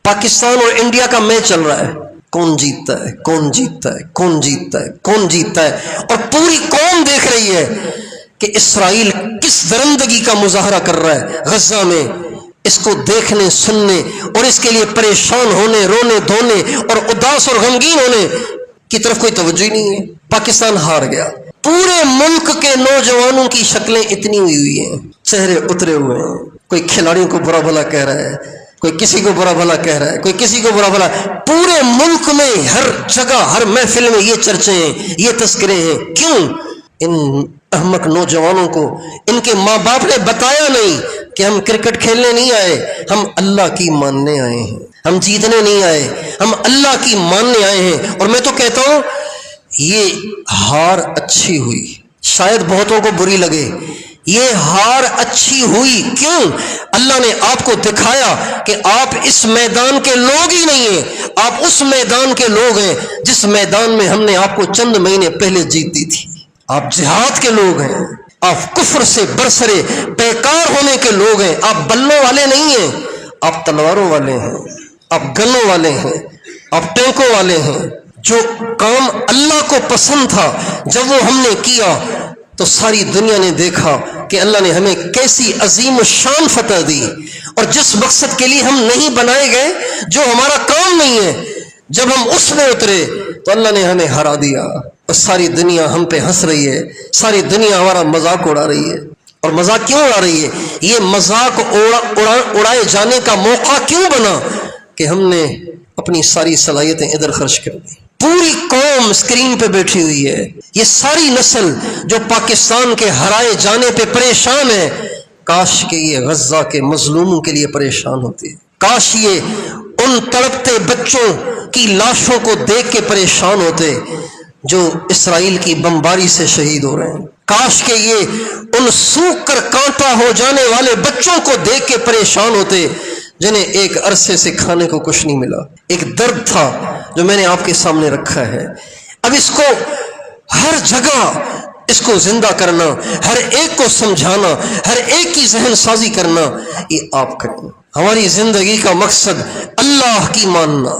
پاکستان اور انڈیا کا میچ چل رہا ہے، کون جیتتا ہے، کون جیتتا ہے، کون جیتتا ہے، کون جیتتا ہے، اور پوری قوم دیکھ رہی ہے کہ اسرائیل کس درندگی کا مظاہرہ کر رہا ہے غزہ میں۔ اس کو دیکھنے، سننے اور اس کے لیے پریشان ہونے، رونے دھونے اور اداس اور غمگین ہونے کی طرف کوئی توجہ ہی نہیں ہے۔ پاکستان ہار گیا۔ پورے ملک کے نوجوانوں کی شکلیں اتنی ہوئی ہیں، چہرے اترے ہوئے ہیں، کوئی کھلاڑیوں کو برا بھلا کہہ رہا ہے، کوئی کسی کو برا بھلا کہہ رہا ہے، کوئی کسی کو برا بھلا۔ پورے ملک میں ہر جگہ ہر محفل میں یہ چرچے ہیں، یہ تذکرے ہیں۔ کیوں؟ ان احمق نوجوانوں کو ان کے ماں باپ نے بتایا نہیں کہ ہم کرکٹ کھیلنے نہیں آئے، ہم اللہ کی ماننے آئے ہیں، ہم جیتنے نہیں آئے، ہم اللہ کی ماننے آئے ہیں۔ اور میں تو کہتا ہوں یہ ہار اچھی ہوئی، شاید بہتوں کو بری لگے، یہ ہار اچھی ہوئی۔ کیوں؟ اللہ نے آپ کو دکھایا کہ آپ اس میدان کے لوگ ہی نہیں ہیں، آپ اس میدان کے لوگ ہیں جس میدان میں ہم نے آپ کو چند مہینے پہلے جیت دی تھی۔ آپ جہاد کے لوگ ہیں، آپ کفر سے برسرے بیکار ہونے کے لوگ ہیں، آپ بلوں والے نہیں ہیں، آپ تلواروں والے ہیں، آپ گنوں والے ہیں، آپ ٹینکوں والے ہیں۔ جو کام اللہ کو پسند تھا جب وہ ہم نے کیا تو ساری دنیا نے دیکھا کہ اللہ نے ہمیں کیسی عظیم الشان فتح دی، اور جس مقصد کے لیے ہم نہیں بنائے گئے، جو ہمارا کام نہیں ہے، جب ہم اس میں اترے تو اللہ نے ہمیں ہرا دیا، اور ساری دنیا ہم پہ ہنس رہی ہے، ساری دنیا ہمارا مذاق اڑا رہی ہے۔ اور مذاق کیوں اڑا رہی ہے؟ یہ مذاق اڑائے جانے کا موقع کیوں بنا کہ ہم نے اپنی ساری صلاحیتیں ادھر خرچ کر دی۔ پوری قوم اسکرین پہ بیٹھی ہوئی ہے، یہ ساری نسل جو پاکستان کے ہرائے جانے پہ پریشان ہے، کاش کہ یہ غزہ کے مظلوموں کے لیے پریشان ہوتی ہے، کاش یہ ان تڑپتے بچوں کی لاشوں کو دیکھ کے پریشان ہوتے جو اسرائیل کی بمباری سے شہید ہو رہے ہیں، کاش کہ یہ ان سوکھ کر کانٹا ہو جانے والے بچوں کو دیکھ کے پریشان ہوتے جنہیں ایک عرصے سے کھانے کو کچھ نہیں ملا۔ ایک درد تھا جو میں نے آپ کے سامنے رکھا ہے، اب اس کو ہر جگہ اس کو زندہ کرنا، ہر ایک کو سمجھانا، ہر ایک کی ذہن سازی کرنا، یہ آپ کریں۔ ہماری زندگی کا مقصد اللہ کی ماننا،